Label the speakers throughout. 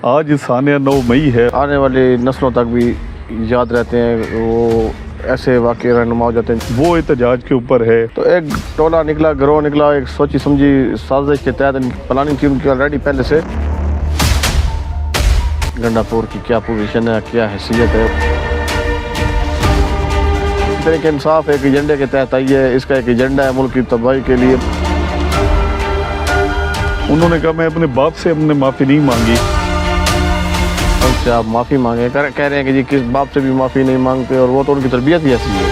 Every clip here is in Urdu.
Speaker 1: آج ثانیہ 9 مئی ہے.
Speaker 2: آنے والی نسلوں تک بھی یاد رہتے ہیں، وہ ایسے واقعے رہنما ہو جاتے ہیں.
Speaker 1: وہ احتجاج کے اوپر ہے.
Speaker 2: تو ایک ٹولہ نکلا، گروہ نکلا، ایک سوچی سمجھی سازش کے تحت پلاننگ کی ان کی آلریڈی پہلے سے. گنڈا پور کی کیا پوزیشن ہے، کیا حیثیت ہے. تحریک انصاف ایک ایجنڈے کے تحت آئی ہے، اس کا ایک ایجنڈا ہے ملک کی تباہی کے لیے.
Speaker 1: انہوں نے کہا میں اپنے باپ سے ہم نے معافی نہیں مانگی.
Speaker 2: ان سے آپ معافی مانگیں، کہہ رہے ہیں کہ جی کس باپ سے بھی معافی نہیں مانگتے، اور وہ تو ان کی تربیت ہی ایسی ہے.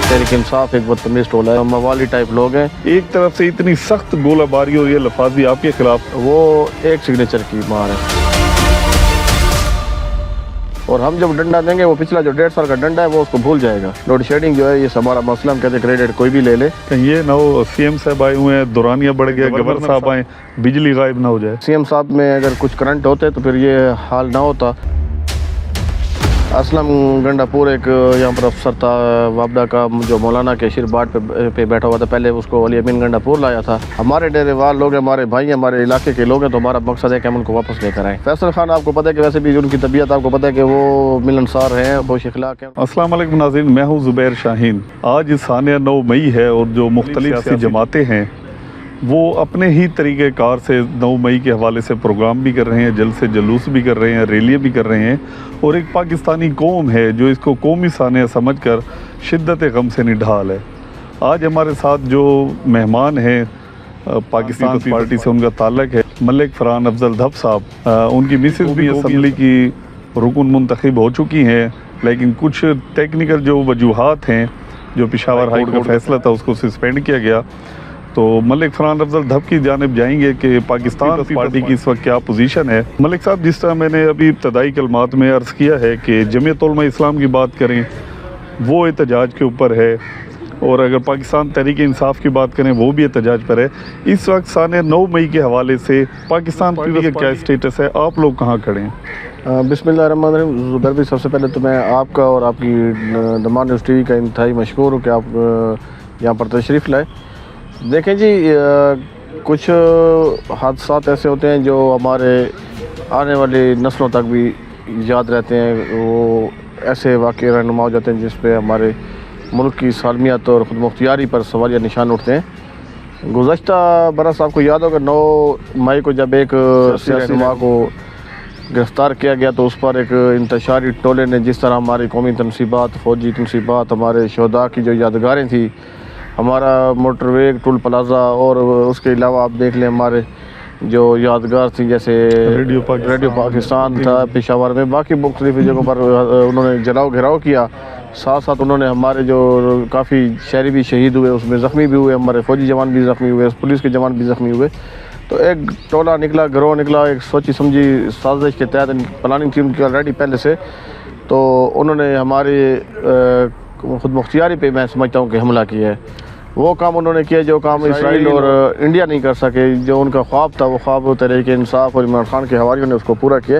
Speaker 2: تحریک انصاف ایک بدتمیز ٹولہ ہے، موالی ٹائپ لوگ ہیں.
Speaker 1: ایک طرف سے اتنی سخت گولہ باری ہو رہی ہے لفاظی آپ کے خلاف،
Speaker 2: وہ ایک سگنیچر کی مار ہے. اور ہم جب ڈنڈا دیں گے، وہ پچھلا جو 1.5 سال کا ڈنڈا ہے وہ اس کو بھول جائے گا. لوڈ شیڈنگ جو ہے یہ ہمارا مسئلہ، ہم کہتے ہیں کریڈٹ کوئی بھی لے لے.
Speaker 1: یہ نہ ہو سی ایم صاحب آئے ہوئے ہیں، دورانیہ بڑھ گیا، گورنر صاحب آئیں، بجلی غائب نہ ہو جائے.
Speaker 2: سی ایم صاحب میں اگر کچھ کرنٹ ہوتے تو پھر یہ حال نہ ہوتا. اسلم گنڈا پور ایک یہاں پر افسر تھا وابڈا کا، جو مولانا کے شیر باٹ پہ بیٹھا ہوا تھا. پہلے اس کو ولی امین گنڈا پور لایا تھا. ہمارے ڈیرے وال لوگ ہیں، ہمارے بھائی ہیں، ہمارے علاقے کے لوگ ہیں، تو ہمارا مقصد ہے کہ ہم ان کو واپس لے کر آئیں. فیصل خان آپ کو پتہ ہے کہ ویسے بھی ان کی طبیعت آپ کو پتہ ہے کہ وہ ملنسار ہیں، خوش اخلاق ہیں.
Speaker 1: السلام علیکم ناظرین، میں ہوں زبیر شاہین. آج ثانیہ 9 مئی ہے اور جو مختلف سیاسی جماعتیں ہیں وہ اپنے ہی طریقہ کار سے 9 مئی کے حوالے سے پروگرام بھی کر رہے ہیں، جلسے جلوس بھی کر رہے ہیں، ریلیاں بھی کر رہے ہیں. اور ایک پاکستانی قوم ہے جو اس کو قومی ثانیہ سمجھ کر شدت غم سے نڈھال ہے. آج ہمارے ساتھ جو مہمان ہیں پاکستان پارٹی سے ان کا تعلق ہے، ملک فرحان افضل دھب صاحب. ان کی مسز بھی اسمبلی کی رکن منتخب ہو چکی ہیں، لیکن کچھ ٹیکنیکل جو وجوہات ہیں، جو پشاور ہائی کورٹ کا فیصلہ تھا اس کو سسپینڈ کیا گیا. تو ملک فرحان افضل دھب کی جانب جائیں گے کہ پاکستان پارٹی کی اس وقت کیا پوزیشن ہے. ملک صاحب، جس طرح میں نے ابھی ابتدائی کلمات میں عرض کیا ہے کہ جمعیت علماء اسلام کی بات کریں وہ احتجاج کے اوپر ہے، اور اگر پاکستان تحریک انصاف کی بات کریں وہ بھی احتجاج پر ہے. اس وقت ثانیہ 9 مئی کے حوالے سے پاکستان پارٹی کا کیا اسٹیٹس ہے، آپ لوگ کہاں کھڑے ہیں؟
Speaker 2: بسم اللہ الرحمن الرحیم. زبیر بھی سب سے پہلے تو میں آپ کا اور آپ کی دمان نیوز ٹی وی کا انتہائی مشکور ہوں کہ آپ یہاں پر تشریف لائے. دیکھیں جی، کچھ حادثات ایسے ہوتے ہیں جو ہمارے آنے والی نسلوں تک بھی یاد رہتے ہیں. وہ ایسے واقعے رہنما ہو جاتے ہیں جس پہ ہمارے ملک کی سالمیت اور خود مختاری پر سوالیہ نشان اٹھتے ہیں. گزشتہ برس آپ کو یاد ہوگا 9 مئی کو جب ایک سیاسی رہنما کو گرفتار کیا گیا تو اس پر ایک انتشاری ٹولے نے جس طرح ہماری قومی تنصیبات، فوجی تنصیبات، ہمارے شہداء کی جو یادگاریں تھیں، ہمارا موٹر وے ٹول پلازا، اور اس کے علاوہ آپ دیکھ لیں ہمارے جو یادگار تھی جیسے ریڈیو پاکستان تھا پشاور میں، باقی مختلف جگہوں پر انہوں نے جلاؤ گھیراؤ کیا. ساتھ ساتھ انہوں نے ہمارے جو کافی شہری بھی شہید ہوئے، اس میں زخمی بھی ہوئے، ہمارے فوجی جوان بھی زخمی ہوئے، پولیس کے جوان بھی زخمی ہوئے. تو ایک ٹولہ نکلا، گروہ نکلا، ایک سوچی سمجھی سازش کے تحت پلاننگ تھی ان کی آلریڈی پہلے سے. تو انہوں نے ہمارے خود مختاری پہ میں سمجھتا ہوں کہ حملہ کیا ہے. وہ کام انہوں نے کیا جو کام اسرائیل اور انڈیا نہیں کر سکے. جو ان کا خواب تھا وہ خواب تحریک انصاف اور عمران خان کے حواریوں نے اس کو پورا کیا.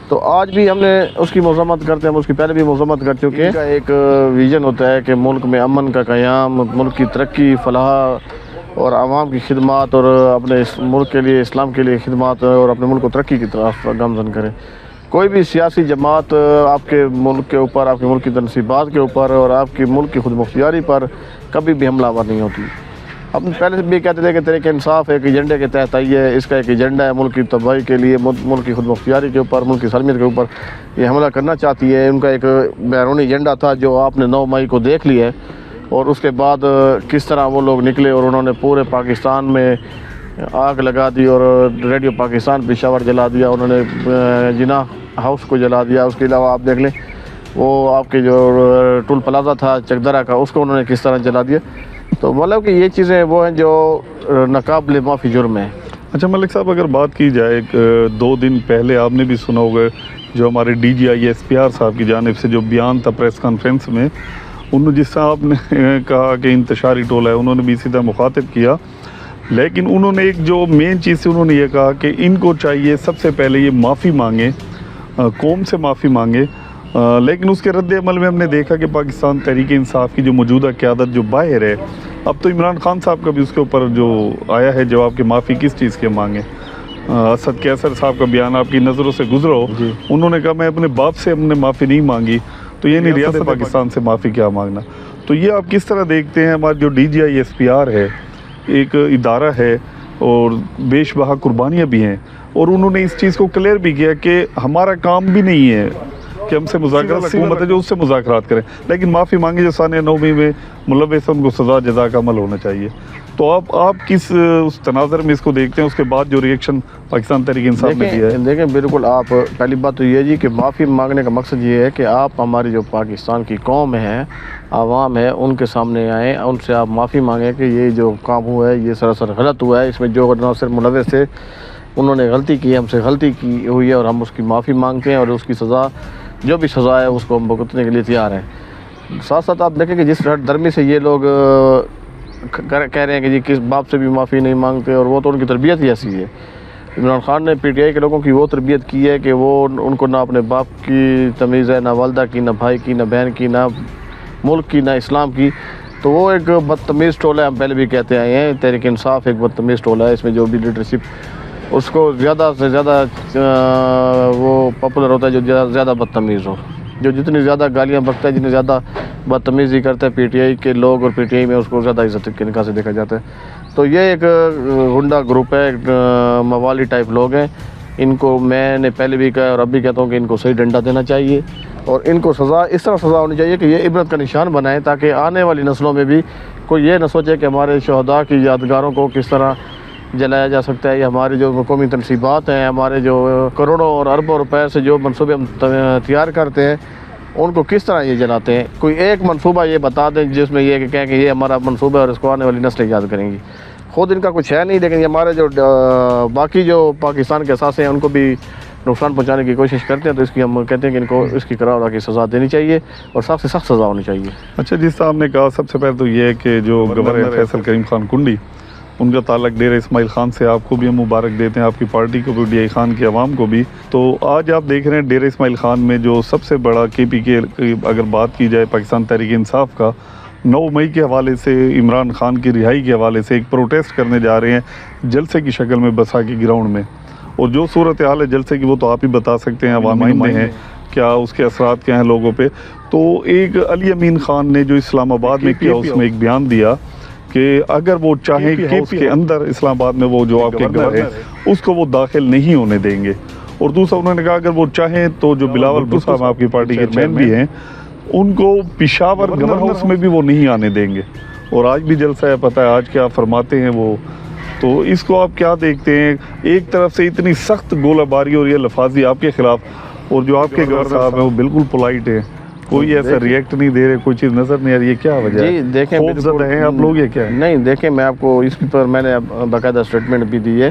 Speaker 2: تو آج بھی ہم نے اس کی مذمت کرتے ہیں، ہم اس کی پہلے بھی مذمت کر چکے ہیں. ایک ویژن ہوتا ہے کہ ملک میں امن کا قیام، ملک کی ترقی، فلاح اور عوام کی خدمات، اور اپنے ملک کے لیے، اسلام کے لیے خدمات، اور اپنے ملک کو ترقی کی طرف گامزن کرے. کوئی بھی سیاسی جماعت آپ کے ملک کے اوپر، آپ کے ملک کی تنصیبات کے اوپر اور آپ کی ملک کی خود مختاری پر کبھی بھی حملہ آور نہیں ہوتی. ہم پہلے سے بھی کہتے تھے کہ تحریک انصاف ایک ایجنڈے کے تحت آئی ہے، اس کا ایک ایجنڈا ہے ملک کی تباہی کے لیے، ملک کی خود مختاری کے اوپر، ملک کی سالمیت کے اوپر یہ حملہ کرنا چاہتی ہے. ان کا ایک بیرونی ایجنڈا تھا جو آپ نے 9 مئی کو دیکھ لیا ہے. اور اس کے بعد کس طرح وہ لوگ نکلے اور انہوں نے پورے پاکستان میں آگ لگا دی، اور ریڈیو پاکستان پشاور جلا دیا، انہوں نے جناح ہاؤس کو جلا دیا. اس کے علاوہ آپ دیکھ لیں وہ آپ کے جو ٹول پلازا تھا چکدرہ کا، اس کو انہوں نے کس طرح جلا دیا. تو مطلب کہ یہ چیزیں وہ ہیں جو ناقابل معافی جرم ہیں.
Speaker 1: اچھا ملک صاحب، اگر بات کی جائے 2 دن پہلے آپ نے بھی سنا ہوگا جو ہمارے D G I S P R صاحب کی جانب سے جو بیان تھا پریس کانفرنس میں، انہوں جس طرح آپ نے کہا کہ انتشاری ٹولہ ہے، انہوں نے بھی اسی طرح مخاطب کیا. لیکن انہوں نے ایک جو مین چیز سے انہوں نے یہ کہا کہ ان کو چاہیے سب سے پہلے یہ معافی مانگیں، قوم سے معافی مانگے. لیکن اس کے رد عمل میں ہم نے دیکھا کہ پاکستان تحریک انصاف کی جو موجودہ قیادت جو باہر ہے، اب تو عمران خان صاحب کا بھی اس کے اوپر جو آیا ہے جواب کہ معافی کس چیز کے مانگیں. اسد کیسر صاحب کا بیان آپ کی نظروں سے گزرا ہو،
Speaker 2: جی۔
Speaker 1: انہوں نے کہا میں اپنے باپ سے ہم نے معافی نہیں مانگی تو یہ نہیں ریاست پاکستان سے معافی کیا مانگنا. تو یہ آپ کس طرح دیکھتے ہیں؟ ہمارا جو DGI-SPR ہے ایک ادارہ ہے اور بیش بہا قربانیاں بھی ہیں، اور انہوں نے اس چیز کو کلیئر بھی کیا کہ ہمارا کام بھی نہیں ہے کہ ہم سے مذاکرات، حکومت ہے جو اس سے مذاکرات کریں، لیکن معافی مانگے جو سانحہ 9 میں ملوث ان کو سزا جزا کا عمل ہونا چاہیے. تو آپ کس اس تناظر میں اس کو دیکھتے ہیں؟ اس کے بعد جو ریئیکشن پاکستان تحریک انصاف نے دیا ہے.
Speaker 2: دیکھیں بالکل، آپ پہلی بات تو یہ جی کہ معافی مانگنے کا مقصد یہ ہے کہ آپ ہماری جو پاکستان کی قوم ہے، عوام ہے، ان کے سامنے آئیں، ان سے آپ معافی مانگیں کہ یہ جو کام ہوا ہے یہ سراسر غلط ہوا ہے، اس میں جو نہ صرف ملوث تھے انہوں نے غلطی کی، ہم سے غلطی کی ہوئی ہے اور ہم اس کی معافی مانگتے ہیں اور اس کی سزا جو بھی سزا ہے اس کو ہم بھگتنے کے لیے تیار ہیں. ساتھ ساتھ آپ دیکھیں کہ جس درمی سے یہ لوگ کہہ رہے ہیں کہ جی کس باپ سے بھی معافی نہیں مانگتے، اور وہ تو ان کی تربیت ہی ایسی ہے. عمران خان نے PTI کے لوگوں کی وہ تربیت کی ہے کہ وہ ان کو نہ اپنے باپ کی تمیز ہے، نہ والدہ کی، نہ بھائی کی، نہ بہن کی، نہ ملک کی، نہ اسلام کی. تو وہ ایک بدتمیز ٹولہ ہے، ہم پہلے بھی کہتے آئے ہیں، تحریک انصاف ایک بدتمیز ٹولہ ہے. اس میں جو بھی لیڈرشپ اس کو زیادہ سے زیادہ وہ پاپولر ہوتا ہے جو زیادہ بدتمیز ہو، جو جتنی زیادہ گالیاں بکتا ہے، جتنی زیادہ بدتمیزی کرتا ہے PTI کے لوگ، اور PTI میں اس کو زیادہ عزت کے نگاہ سے دیکھا جاتا ہے. تو یہ ایک غنڈہ گروپ ہے، ایک موالی ٹائپ لوگ ہیں. ان کو میں نے پہلے بھی کہا اور اب بھی کہتا ہوں کہ ان کو صحیح ڈنڈا دینا چاہیے، اور ان کو سزا اس طرح سزا ہونی چاہیے کہ یہ عبرت کا نشان بنائیں، تاکہ آنے والی نسلوں میں بھی کوئی یہ نہ سوچے کہ ہمارے شہداء کی یادگاروں کو کس طرح جلایا جا سکتا ہے، یا ہماری جو قومی تنصیبات ہیں، ہمارے جو کروڑوں اور اربوں روپے سے جو منصوبے ہم تیار کرتے ہیں ان کو کس طرح یہ جلاتے ہیں. کوئی ایک منصوبہ یہ بتا دیں جس میں یہ کہ کہیں کہ یہ ہمارا منصوبہ ہے اور اس کو آنے والی نسلیں یاد کریں گی. خود ان کا کچھ ہے نہیں، لیکن یہ ہمارے جو باقی جو پاکستان کے اثاثے ہیں ان کو بھی نقصان پہنچانے کی کوشش کرتے ہیں. تو اس کی ہم کہتے ہیں کہ ان کو اس کی قرار کی سزا دینی چاہیے اور سخت سے سخت سزا ہونی چاہیے.
Speaker 1: اچھا، جس طرح آپ نے کہا، سب سے پہلے تو یہ ہے کہ جو گورنر فیصل کریم خان کنڈی، ان کا تعلق ڈیرہ اسماعیل خان سے، آپ کو بھی ہم مبارک دیتے ہیں، آپ کی پارٹی کو بھی، DI خان کے عوام کو بھی. تو آج آپ دیکھ رہے ہیں ڈیرہ اسماعیل خان میں جو سب سے بڑا KPK اگر بات کی جائے پاکستان تحریک انصاف کا، 9 مئی کے حوالے سے عمران خان کی رہائی کے حوالے سے ایک پروٹیسٹ کرنے جا رہے ہیں جلسے کی شکل میں بیساکھی گراؤنڈ میں. اور جو صورتحال ہے جلسے کی وہ تو آپ ہی بتا سکتے ہیں، عوامی میں ہیں کیا اس کے اثرات کیا ہیں لوگوں پہ. تو ایک علی امین خان نے جو اسلام آباد میں کیا، اس میں ایک بیان دیا کہ اگر وہ چاہیں کیپ کے اندر اسلام آباد میں وہ جو آپ کے گھر ہے اس کو وہ داخل نہیں ہونے دیں گے. اور دوسرا انہوں نے کہا اگر وہ چاہیں تو جو بلاول بھٹو صاحب آپ کی پارٹی کے چیئرمین بھی ہیں ان کو پشاور گورنر ہاؤس میں بھی وہ نہیں آنے دیں گے. اور آج بھی جلسہ ہے، پتہ ہے آج کیا فرماتے ہیں وہ. تو اس کو آپ کیا دیکھتے ہیں؟ ایک طرف سے اتنی سخت گولہ باری اور یہ لفاظی آپ کے خلاف، اور جو آپ کے گورنر صاحب ہیں وہ بالکل پولائٹ ہیں، کوئی ایسا ریئیکٹ نہیں دے رہے، کوئی چیز نظر نہیں آ رہی ہے. کیا وجہ ہے؟
Speaker 2: جی دیکھیں،
Speaker 1: خوف زدہ ہیں آپ لوگ، یہ کیا ہے؟
Speaker 2: نہیں دیکھیں، میں آپ کو اس پر میں نے باقاعدہ اسٹیٹمنٹ بھی دی ہے.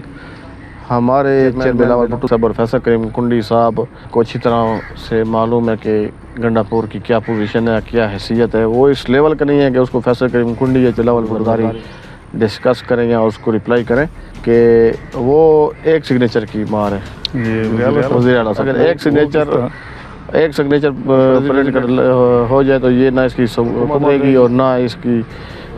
Speaker 2: ہمارے چیئرمین بلاول بھٹو صاحب اور فیصل کریم کنڈی صاحب کو اچھی طرح سے معلوم ہے کہ گنڈا پور کی کیا پوزیشن ہے، کیا حیثیت ہے. وہ اس لیول کا نہیں ہے کہ اس کو فیصل کریم کنڈی یا بلاول بھٹو ڈسکس کریں یا اس کو رپلائی کریں کہ وہ ایک سگنیچر کی مار ہے. وزیر اعلیٰ اگر ایک سگنیچر پولیٹیکل ہو جائے تو یہ نہ اس کی حکومت رہے گی اور نہ اس کی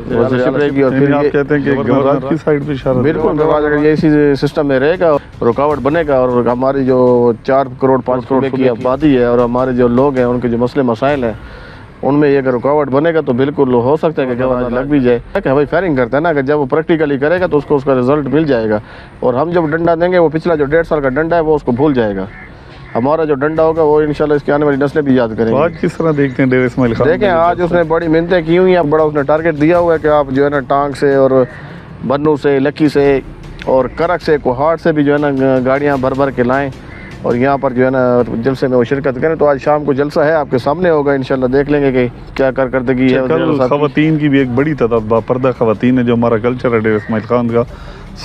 Speaker 2: وزیرشپ رہے گی. اور پھر
Speaker 1: آپ کہتے ہیں کہ گورنر کی سائڈ پہ اشارہ
Speaker 2: بالکل اگر یہ اسی سسٹم میں رہے گا، رکاوٹ بنے گا. اور ہماری جو 4 کروڑ 5 کروڑ کی آبادی ہے اور ہمارے جو لوگ ہیں ان کے جو مسئلے مسائل ہیں ان میں یہ اگر رکاوٹ بنے گا تو بالکل ہو سکتا ہے کہ گورنر لگ بھی جائے. کہ ہوائی فائرنگ کرتا ہے نا، کہ جب وہ پریکٹیکلی کرے گا تو اس کو اس کا رزلٹ مل جائے گا. اور ہم جب ڈنڈا دیں گے وہ پچھلا جو 1.5 سال کا ڈنڈا ہے وہ اس کو بھول جائے گا. ہمارا جو ڈنڈا ہوگا وہ انشاءاللہ اس کی آنے والی نسلیں بھی یاد کریں گے.
Speaker 1: آج کس طرح دیکھتے ہیں ڈیرہ اسماعیل خان؟
Speaker 2: دیکھیں آج اس نے بڑی محنتیں کی ہوئی ہیں، بڑا اس نے ٹارگیٹ دیا ہوا ہے کہ آپ جو ہے نا ٹانگ سے اور بنو سے، لکی سے اور کرک سے، کوہاٹ سے بھی جو ہے نا گاڑیاں بھر کے لائیں اور یہاں پر جو ہے نا جلسے میں وہ شرکت کریں. تو آج شام کو جلسہ ہے، آپ کے سامنے ہوگا، انشاءاللہ دیکھ لیں گے کہ کیا کارکردگی ہے.
Speaker 1: کل خواتین کی بھی ایک بڑی تعداد باپردہ خواتین ہے، جو ہمارا کلچر ہے ڈیرہ اسماعیل خان کا،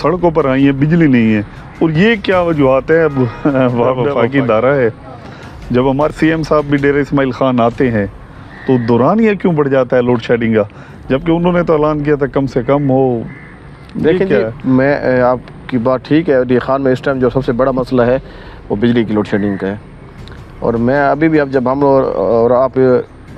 Speaker 1: سڑکوں پر آئی ہیں، بجلی نہیں ہے. اور یہ کیا وجوہات ہیں؟ اب وفاقی ادارہ ہے، جب ہمارے CM صاحب بھی ڈیرہ اسماعیل خان آتے ہیں تو دوران یہ کیوں بڑھ جاتا ہے لوڈ شیڈنگ کا، جبکہ انہوں نے تو اعلان کیا تھا کم سے کم ہو.
Speaker 2: دیکھیں جی، میں آپ کی بات ٹھیک ہے. DI خان میں اس ٹائم جو سب سے بڑا مسئلہ ہے وہ بجلی کی لوڈ شیڈنگ کا ہے. اور میں ابھی بھی اب جب ہم اور آپ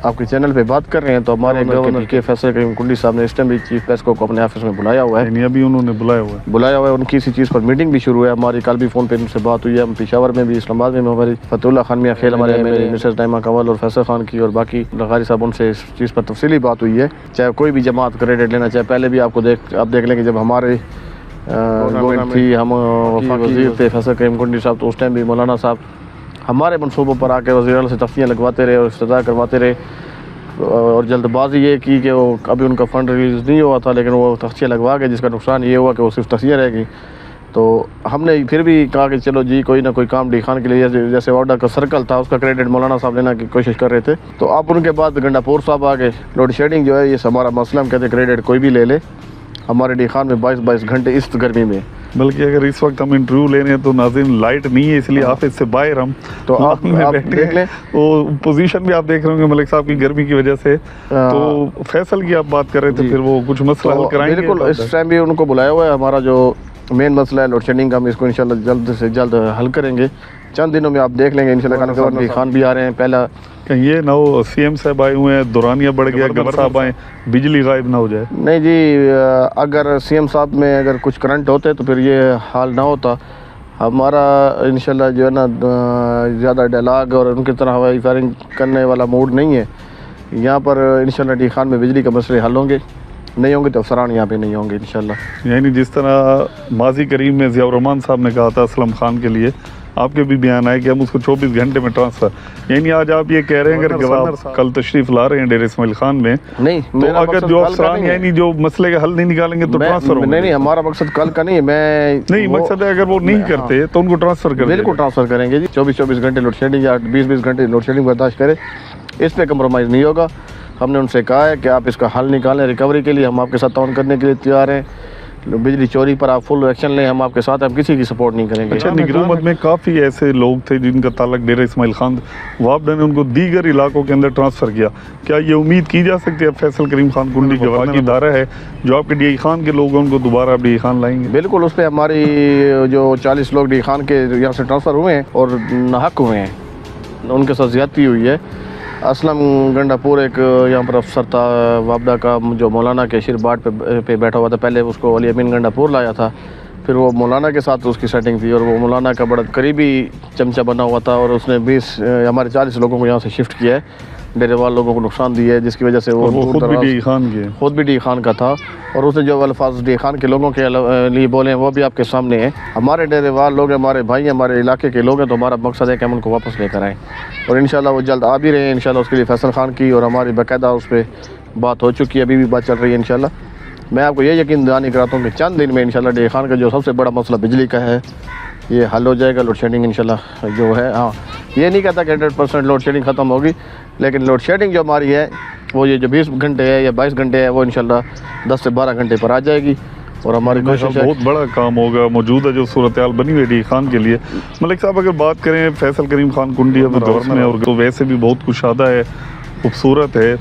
Speaker 2: آپ کے چینل پہ بات کر رہے ہیں تو ہمارے گورنر کے فیصل کریم کنڈی صاحب نے اس ٹائم بھی چیف پریس کو اپنے آفس میں بلایا ہوا ہے.
Speaker 1: یعنی ابھی انہوں نے بلایا ہوا ہے.
Speaker 2: ان کی اسی چیز پر میٹنگ بھی شروع ہے ہماری. کل بھی فون پہ ان سے بات ہوئی ہے. ہم پشاور میں بھی, اسلام آباد میں ہماری فتح اللہ خان میاں خیل ہمارے مسز نائمہ کنول اور فیصل خان کی اور باقی لغاری صاحب, ان سے اس چیز پر تفصیلی بات ہوئی ہے. چاہے کوئی بھی جماعت کریڈٹ لینا چاہے, پہلے بھی آپ دیکھ لیں کہ جب ہمارے گورنمنٹ تھی, ہم وفاقی وزیر تھے فیصل کریم کنڈی صاحب, تو اس ٹائم بھی مولانا صاحب ہمارے منصوبوں پر آ کے وزیر اعلیٰ سے تفتیاں لگواتے رہے اور افتتاح کرواتے رہے. اور جلد بازی یہ کی کہ وہ ابھی ان کا فنڈ ریلیز نہیں ہوا تھا, لیکن وہ تفتیاں لگوا کے, جس کا نقصان یہ ہوا کہ وہ صرف تفتیاں رہ گئی. تو ہم نے پھر بھی کہا کہ چلو جی کوئی نہ کوئی کام ڈی خان کے لیے, جیسے واڈا کا سرکل تھا اس کا کریڈٹ مولانا صاحب لینا کی کوشش کر رہے تھے. تو اب ان کے بعد گنڈا پور صاحب آ گئے. لوڈ شیڈنگ جو ہے یہ ہمارا مسئلہ, ہم کہتے ہیں کریڈٹ کوئی بھی لے لے. ہمارے ڈی خان میں 22 گھنٹے اس گرمی میں,
Speaker 1: بلکہ اگر اس وقت ہم انٹرویو لے رہے ہیں تو ناظرین لائٹ نہیں ہے, اس لیے آفس سے باہر ہم
Speaker 2: تو آپ دیکھ لیں.
Speaker 1: وہ پوزیشن بھی آپ دیکھ رہے ہوں گے ملک صاحب کی گرمی کی وجہ سے. تو فیصل کی آپ بات کر رہے تھے, پھر وہ کچھ مسئلہ حل کرائیں گے.
Speaker 2: بالکل, اس ٹائم بھی ان کو بلایا ہوا ہے. ہمارا جو مین مسئلہ ہے لوڈ شیڈنگ کا, ہم اس کو انشاءاللہ جلد سے جلد حل کریں گے. چند دنوں میں آپ دیکھ لیں گے انشاءاللہ. گورنر خان بھی آ رہے ہیں. پہلا
Speaker 1: یہ نہ ہو سی ایم صاحب آئے ہوئے ہیں, دورانیہ بڑھ گیا, گورنر صاحب آئے, بجلی غائب نہ ہو جائے.
Speaker 2: نہیں جی, اگر سی ایم صاحب میں اگر کچھ کرنٹ ہوتے تو پھر یہ حال نہ ہوتا. ہمارا انشاءاللہ جو ہے نا زیادہ ڈائلاگ اور ان کی طرح ہوائی فائرنگ کرنے والا موڈ نہیں ہے. یہاں پر انشاءاللہ ڈی خان میں بجلی کا مسئلے حل ہوں گے, نہیں ہوں گے تو افسران یہاں پہ نہیں ہوں گے انشاءاللہ.
Speaker 1: یعنی جس طرح ماضی کریم میں ضیاء الرحمن صاحب نے کہا تھا اسلم خان کے لیے, آپ کے بھی بیان آئے کہ ہم اس کو 24 گھنٹے میں ٹرانسفر, یعنی آج آپ یہ کہہ رہے ہیں اگر آپ کل تشریف لا رہے ہیں ڈیرہ اسماعیل خان میں,
Speaker 2: نہیں
Speaker 1: تو اگر جو افسران یعنی جو مسئلے کا حل نہیں نکالیں گے تو ٹرانسفر ہوگا.
Speaker 2: نہیں, ہمارا مقصد کل کا نہیں ہے.
Speaker 1: نہیں, مقصد ہے اگر وہ نہیں کرتے تو ان کو ٹرانسفر کریں.
Speaker 2: بالکل ٹرانسفر کریں گے جی. 24 گھنٹے لوڈ شیڈنگ یا 20 گھنٹے لوڈ شیڈنگ برداشت کرے, اس پہ کمپرومائز نہیں ہوگا. ہم نے ان سے کہا ہے کہ آپ اس کا حل نکالیں, ریکوری کے لیے ہم آپ کے ساتھ تعاون کرنے کے لیے تیار ہیں. بجلی چوری پر آپ فل ایکشن لیں, ہم آپ کے ساتھ, ہم کسی کی سپورٹ نہیں کریں گے.
Speaker 1: اچھا, حکومت میں کافی ایسے لوگ تھے جن کا تعلق ڈیرہ اسماعیل خان, وابڈا نے ان کو دیگر علاقوں کے اندر ٹرانسفر کیا. کیا یہ امید کی جا سکتی ہے فیصل کریم خان کنڈی کے وفاقی ادارہ ہے جو آپ کے ڈی خان کے لوگ ہیں ان کو دوبارہ آپ ڈی خان لائیں گے؟
Speaker 2: بالکل, اس پہ ہماری جو 40 لوگ ڈی خان کے یہاں سے ٹرانسفر ہوئے ہیں اور ناحق ہوئے ہیں, ان کے ساتھ زیادتی ہوئی ہے. اسلم گنڈا پور ایک یہاں پر افسر تھا وابڈا کا, جو مولانا کے شیر باٹ پہ بیٹھا ہوا تھا. پہلے اس کو علی امین گنڈا پور لایا تھا, پھر وہ مولانا کے ساتھ اس کی سیٹنگ تھی اور وہ مولانا کا بڑا قریبی چمچہ بنا ہوا تھا, اور اس نے 20 ہمارے 40 لوگوں کو یہاں سے شفٹ کیا ہے. ڈیرے والے لوگوں کو نقصان دیا ہے, جس کی وجہ سے وہ
Speaker 1: خود بھی
Speaker 2: ڈی خان کا تھا. اور اس نے جو الفاظ ڈی خان کے لوگوں کے لیے بولے ہیں وہ بھی آپ کے سامنے ہیں. ہمارے ڈیرے والے لوگ, ہمارے بھائی, ہمارے علاقے کے لوگ ہیں, تو ہمارا مقصد ہے کہ ہم ان کو واپس لے کر آئیں, اور انشاءاللہ وہ جلد آ بھی رہے ہیں. انشاءاللہ اس کے لیے فیصل خان کی اور ہماری باقاعدہ اس پہ بات ہو چکی ہے, ابھی بھی بات چل رہی ہے. انشاءاللہ میں آپ کو یہ یقین دہانی کراتا ہوں کہ چند دن میں انشاءاللہ ڈی خان کا جو سب سے بڑا مسئلہ بجلی کا ہے یہ حل ہو جائے گا. لوڈ شیڈنگ انشاءاللہ جو ہے, ہاں یہ نہیں کہتا کہ 100% لوڈ شیڈنگ ختم ہوگی, لیکن لوڈ شیڈنگ جو ہماری ہے وہ یہ جو 20 گھنٹے ہے یا 22 گھنٹے ہے وہ انشاءاللہ 10 سے 12 گھنٹے پر آ جائے گی. اور ہماری کوشش ہے,
Speaker 1: بہت بڑا کام ہوگا موجودہ جو صورتحال بنی ہوئی ڈی خان کے لیے. ملک صاحب اگر بات کریں فیصل کریم خان کنڈی اب گورنر ہے, اور تو ویسے بھی بہت کشادہ ہے, خوبصورت ہے,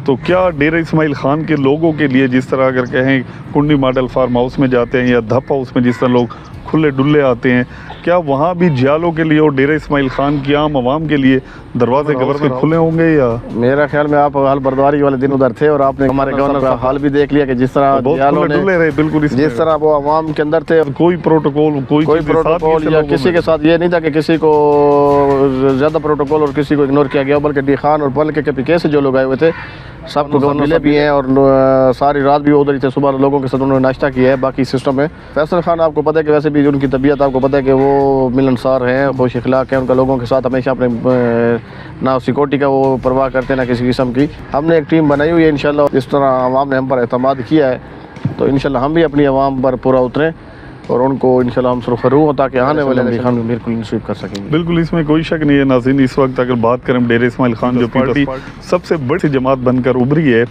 Speaker 1: تو کیا ڈیرہ اسماعیل خان کے لوگوں کے لیے جس طرح اگر کہیں کنڈی ماڈل فارم ہاؤس میں جاتے ہیں یا دھپ ہاؤس میں جس طرح لوگ کھلے ڈلے آتے ہیں, کیا وہاں بھی جیالوں کے لیے اور ڈیرہ اسماعیل خان کی عام عوام کے لیے دروازے گورنر کھلے ہوں گے؟ یا
Speaker 2: میرا خیال میں آپ حال بردواری والے دن ادھر تھے اور آپ نے ہمارے گورنر کا حال بھی دیکھ لیا کہ جس طرح جیالوں نے
Speaker 1: بالکل
Speaker 2: جس طرح وہ عوام کے اندر تھے,
Speaker 1: کوئی پروٹوکول
Speaker 2: یا کسی کے ساتھ یہ نہیں تھا کہ کسی کو زیادہ پروٹوکول اور کسی کو اگنور کیا گیا, بلکہ ڈی خان اور بلکہ کے پی کے سے جو لوگ آئے ہوئے تھے سب کو ملے بھی ہیں, اور ساری رات بھی ادھر ہی تھے. صبح لوگوں کے ساتھ انہوں نے ناشتہ کیا ہے. باقی سسٹم ہے. فیصل خان آپ کو پتہ ہے کہ ویسے بھی ان کی طبیعت آپ کو پتہ ہے کہ وہ ملنسار ہیں, خوش اخلاق ہیں, ان کا لوگوں کے ساتھ ہمیشہ اپنے نہ سیکورٹی کا وہ پرواہ کرتے نہ کسی قسم کی. ہم نے ایک ٹیم بنائی ہوئی ہے انشاءاللہ, جس طرح عوام نے ہم پر اعتماد کیا ہے تو انشاءاللہ ہم بھی اپنی عوام پر پورا اتریں اور ان کو انشاءاللہ ہم سرخ روح ہو تاکہ آنے والے الیکشن میں بالکل نصیب کر سکیں گے.
Speaker 1: بالکل, اس میں کوئی شک نہیں ہے. ناظرین, اس وقت اگر بات کریں ڈیرہ اسماعیل خان جو پارٹی سب سے بڑی جماعت بن کر ابھری ہے,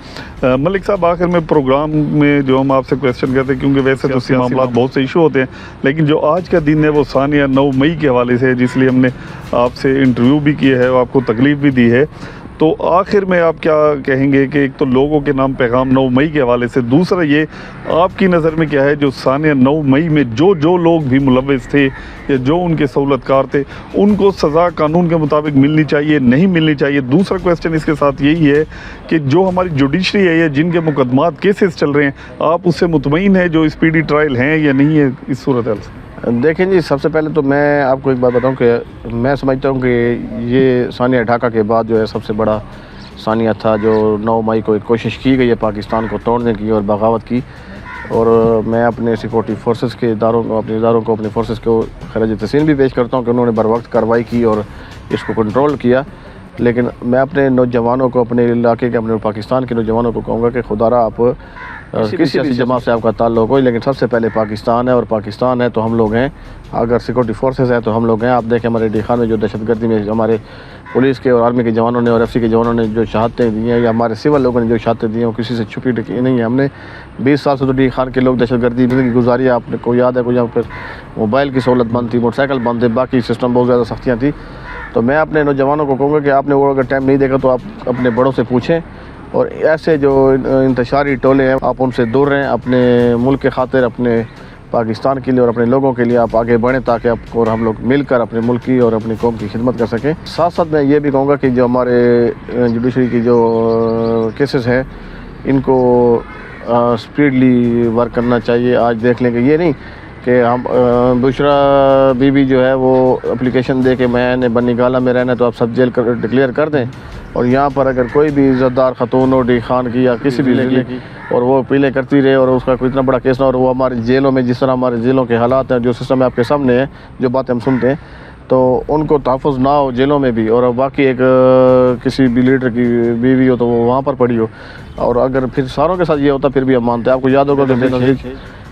Speaker 1: ملک صاحب آخر میں پروگرام میں جو ہم آپ سے کویسچن کرتے ہیں, کیونکہ ویسے تو سیاسی معاملات بہت سے ایشو ہوتے ہیں, لیکن جو آج کا دن ہے وہ ثانیہ 9 مئی کے حوالے سے ہے, جس لیے ہم نے آپ سے انٹرویو بھی کیا ہے اور آپ کو تکلیف بھی دی ہے. تو آخر میں آپ کیا کہیں گے کہ ایک تو لوگوں کے نام پیغام 9 مئی کے حوالے سے، دوسرا یہ آپ کی نظر میں کیا ہے جو ثانیہ 9 مئی میں جو لوگ بھی ملوث تھے یا جو ان کے سہولت کار تھے ان کو سزا قانون کے مطابق ملنی چاہیے نہیں ملنی چاہیے؟ دوسرا کویسچن اس کے ساتھ یہی ہے کہ جو ہماری جوڈیشری ہے یا جن کے مقدمات کیسز چل رہے ہیں، آپ اس سے مطمئن ہیں جو اسپیڈی ٹرائل ہیں یا نہیں ہے اس صورتحال سے؟
Speaker 2: دیکھیں جی، سب سے پہلے تو میں آپ کو ایک بات بتاؤں کہ میں سمجھتا ہوں کہ یہ ثانیہ ڈھاکہ کے بعد جو ہے سب سے بڑا ثانیہ تھا جو 9 مئی کو ایک کوشش کی گئی ہے پاکستان کو توڑنے کی اور بغاوت کی، اور میں اپنے سیکورٹی فورسز کے اداروں کو اپنے فورسز کو خراج تحسین بھی پیش کرتا ہوں کہ انہوں نے بروقت کارروائی کی اور اس کو کنٹرول کیا۔ لیکن میں اپنے نوجوانوں کو، اپنے علاقے کے، اپنے پاکستان کے نوجوانوں کو کہوں گا کہ خدا را آپ کسی بھی جماعت سے آپ کا تعلق ہو، لیکن سب سے پہلے پاکستان ہے، اور پاکستان ہے تو ہم لوگ ہیں۔ اگر سیکورٹی فورسز ہیں تو ہم لوگ ہیں۔ آپ دیکھیں ہمارے ڈی خان میں جو دہشت گردی میں ہمارے پولیس کے اور آرمی کے جوانوں نے اور ایف سی کے جوانوں نے جو شہادتیں دی ہیں، یا ہمارے سول لوگوں نے جو شہادتیں دی ہیں، وہ کسی سے چھپی نہیں ہے۔ ہم نے 20 سال سے تو ڈی خان کے لوگ دہشت گردی زندگی گزاری ہے۔ آپ کو یاد ہے کوئی یہاں پر موبائل کی سہولت بند تھی، موٹر سائیکل بند تھے، باقی سسٹم بہت زیادہ سختیاں تھیں۔ تو میں اپنے نوجوانوں کو کہوں گا کہ آپ نے وہ اگر ٹائم نہیں دیکھا تو آپ اپنے بڑوں سے پوچھیں، اور ایسے جو انتشاری ٹولے ہیں آپ ان سے دور رہیں۔ اپنے ملک کے خاطر، اپنے پاکستان کے لیے اور اپنے لوگوں کے لیے آپ آگے بڑھیں تاکہ آپ اور ہم لوگ مل کر اپنے ملک کی اور اپنی قوم کی خدمت کر سکیں۔ ساتھ ساتھ میں یہ بھی کہوں گا کہ جو ہمارے جوڈیشری کی جو کیسز ہیں ان کو اسپیڈلی ورک کرنا چاہیے۔ آج دیکھ لیں کہ یہ نہیں کہ ہم بشرا بی بی جو ہے وہ اپلیکیشن دے کے میں نے بنی گالا میں رہنا ہے تو آپ سب جیل ڈکلیئر کر دیں، اور یہاں پر اگر کوئی بھی عزت دار خاتون ہو ڈی خان کی یا کسی بھی ضلع کی اور وہ اپیلیں کرتی رہے اور اس کا کوئی اتنا بڑا کیس نہ، اور وہ ہمارے جیلوں میں جس طرح ہمارے جیلوں کے حالات ہیں، جو سسٹم آپ کے سامنے ہے، جو باتیں ہم سنتے ہیں، تو ان کو تحفظ نہ ہو جیلوں میں بھی، اور باقی ایک کسی بھی لیڈر کی بیوی ہو تو وہ وہاں پر پڑی ہو، اور اگر پھر ساروں کے ساتھ یہ ہوتا پھر بھی ہم مانتے ہیں۔ آپ کو یاد ہوگا کہ بے نظیر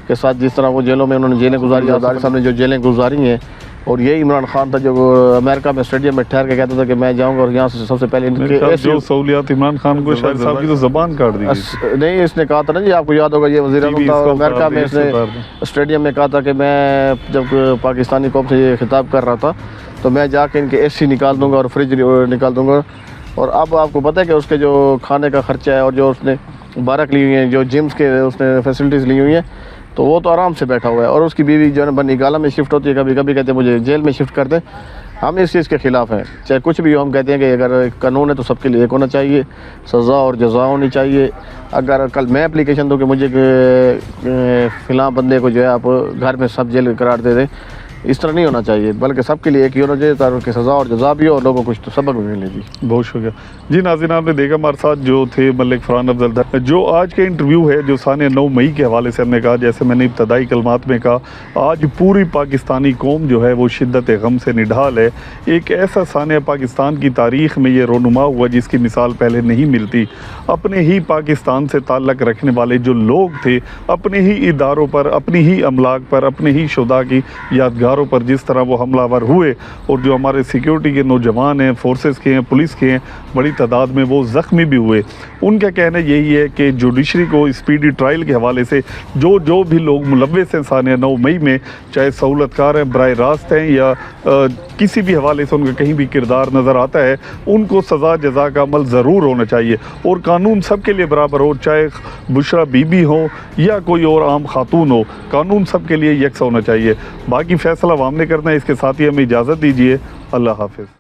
Speaker 2: کے ساتھ جس طرح وہ جیلوں میں انہوں نے جیلیں گزاری، اور کے سامنے جو جیلیں گزاری ہیں، اور یہی عمران خان تھا جو امریکہ میں اسٹیڈیم میں ٹھہر کے کہتا تھا کہ میں جاؤں گا اور یہاں سے سب سے پہلے ان کے
Speaker 1: جو سہولیات عمران خان کو شاہد صاحب کی تو زبان کاٹ دی گئی۔
Speaker 2: نہیں، اس نے کہا تھا نا جی، آپ کو یاد ہوگا یہ وزیر اعظم تھا امریکہ میں، اس نے اسٹیڈیم میں کہا تھا کہ میں جب پاکستانی قوم سے یہ خطاب کر رہا تھا تو میں جا کے ان کے اے سی نکال دوں گا اور فریج نکال دوں گا۔ اور اب آپ کو پتہ ہے کہ اس کے جو کھانے کا خرچہ ہے اور جو اس نے بارک لی ہوئی ہیں، جو جمز کے اس نے فیسلٹیز لی ہوئی ہیں، تو وہ تو آرام سے بیٹھا ہوا ہے، اور اس کی بیوی جو ہے بنی گالا میں شفٹ ہوتی ہے، کبھی کبھی کہتے ہیں مجھے جیل میں شفٹ کر دیں۔ ہم اس چیز کے خلاف ہیں، چاہے کچھ بھی ہو۔ ہم کہتے ہیں کہ اگر قانون ہے تو سب کے لیے ایک ہونا چاہیے، سزا اور جزا ہونی چاہیے۔ اگر کل میں اپلیکیشن دوں کہ مجھے فلاں بندے کو جو ہے آپ گھر میں سب جیل قرار دے دیں، اس طرح نہیں ہونا چاہیے، بلکہ سب کے لیے ایک ہی ہونا چاہیے تاکہ سزا اور جزا بھی ہو اور لوگوں کو کچھ تو سبق بھی ملے گی۔
Speaker 1: بہت شکریہ جی۔ ناظرین، آپ نے دیکھا ہمارے ساتھ جو تھے ملک فرحان افضل، جو آج کے انٹرویو ہے جو ثانیہ 9 مئی کے حوالے سے ہم نے کہا، جیسے میں نے ابتدائی کلمات میں کہا، آج پوری پاکستانی قوم جو ہے وہ شدت غم سے نڈھال ہے۔ ایک ایسا ثانیہ پاکستان کی تاریخ میں یہ رونما ہوا جس کی مثال پہلے نہیں ملتی۔ اپنے ہی پاکستان سے تعلق رکھنے والے جو لوگ تھے، اپنے ہی اداروں پر، اپنی ہی املاک پر، اپنے ہی شہداء کی یادگاروں پر جس طرح وہ حملہ آور ہوئے، اور جو ہمارے سیکیورٹی کے نوجوان ہیں، فورسز کے ہیں، پولیس کے ہیں، بڑی تعداد میں وہ زخمی بھی ہوئے، ان کا کہنا یہی ہے کہ جوڈیشری کو اسپیڈی ٹرائل کے حوالے سے جو بھی لوگ ملوث ہیں ثانیہ 9 مئی میں، چاہے سہولت کار ہیں، براہ راست ہیں، یا کسی بھی حوالے سے ان کا کہیں بھی کردار نظر آتا ہے، ان کو سزا جزا کا عمل ضرور ہونا چاہیے، اور قانون سب کے لیے برابر ہو، چاہے بشرا بی بی ہو یا کوئی اور عام خاتون ہو، قانون سب کے لیے یکساں ہونا چاہیے۔ باقی فیصلہ عوام نے کرنا ہے۔ اس کے ساتھ ہی ہمیں اجازت دیجیے۔ اللہ حافظ۔